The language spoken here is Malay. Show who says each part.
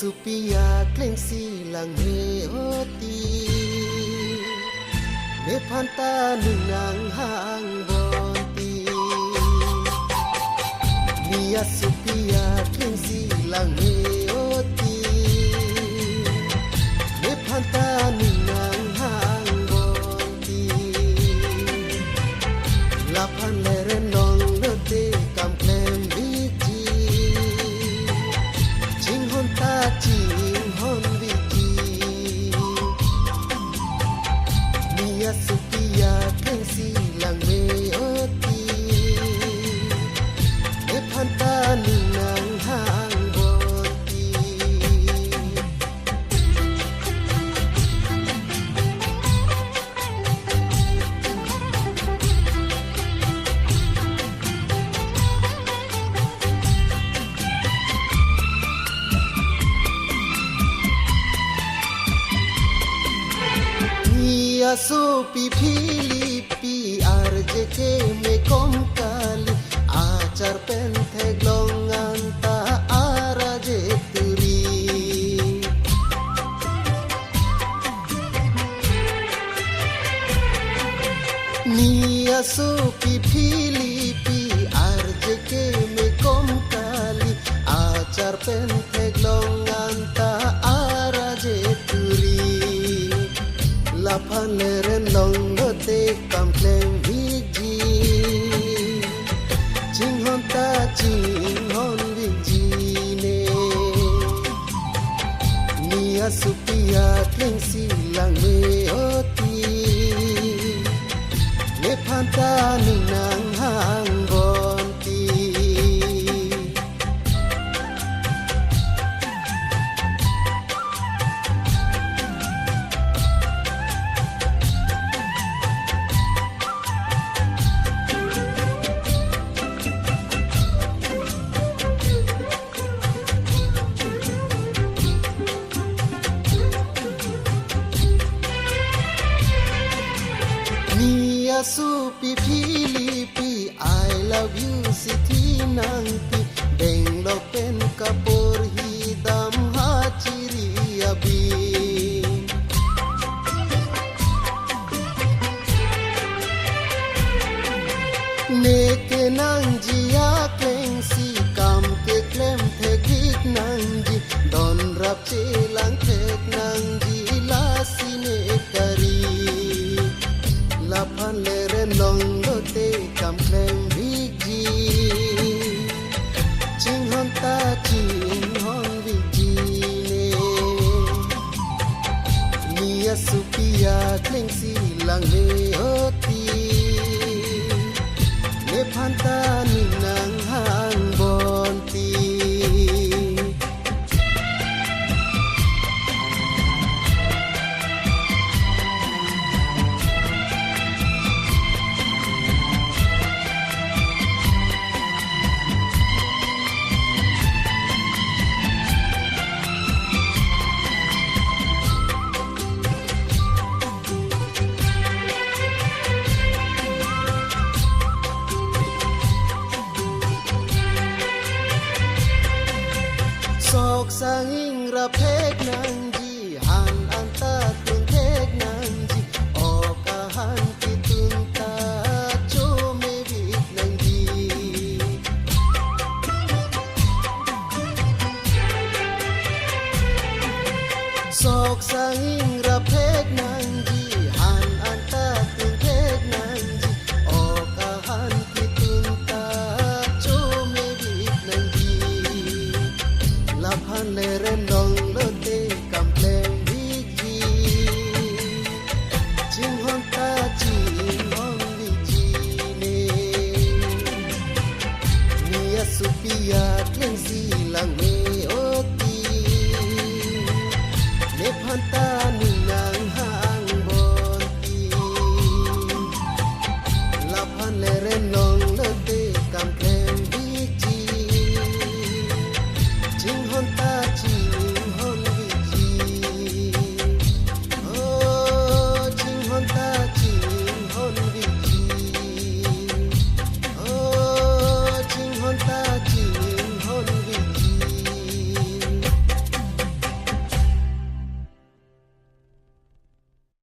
Speaker 1: supia kleng silang heoti ne phanta nang hang bonti Mia supia kleng silang heoti ne phanta nang hang bonti la phan leren long lote kam klem biji ching hon ta ching hon biji Mia supia kleng silang heoti ne phanta nang hang bonti Mia supi Filipi RJK me kom kali acar penthe glongan ta araje turi Mia supi Filipi RJK me kom kali acar penthe glongan ta araje turi La phan leren long lote kam klem biji ching hon ta ching hon biji ne Mia supia kleng silang heoti ne phan ta nang hang bonti Mia supi Filipi I love you siti nangti Benglo pen kapur hidam hachiri abi Neke nangji kleng si kam ke klem the gik nangji Don rap chelang thek nangji la sine kari La phan leren long lote kam klem biji ching hon ta ching hon biji ne Mia supia kleng silang heoti ne phan ta nang hang bonti Sok sanging rapek nangji han anta tun tek nangji okahan kitun ta chome bit nangji Sok sanging rapek nangji han anta tun tek nangji okahan kitun ta chome bit nangji La phan leren long lote kam klem biji ching hon ta ching hon biji ne Mia supia kleng silang heoti ne phan ta nang hang bonti La phan leren long lote kam klem biji ching hon ta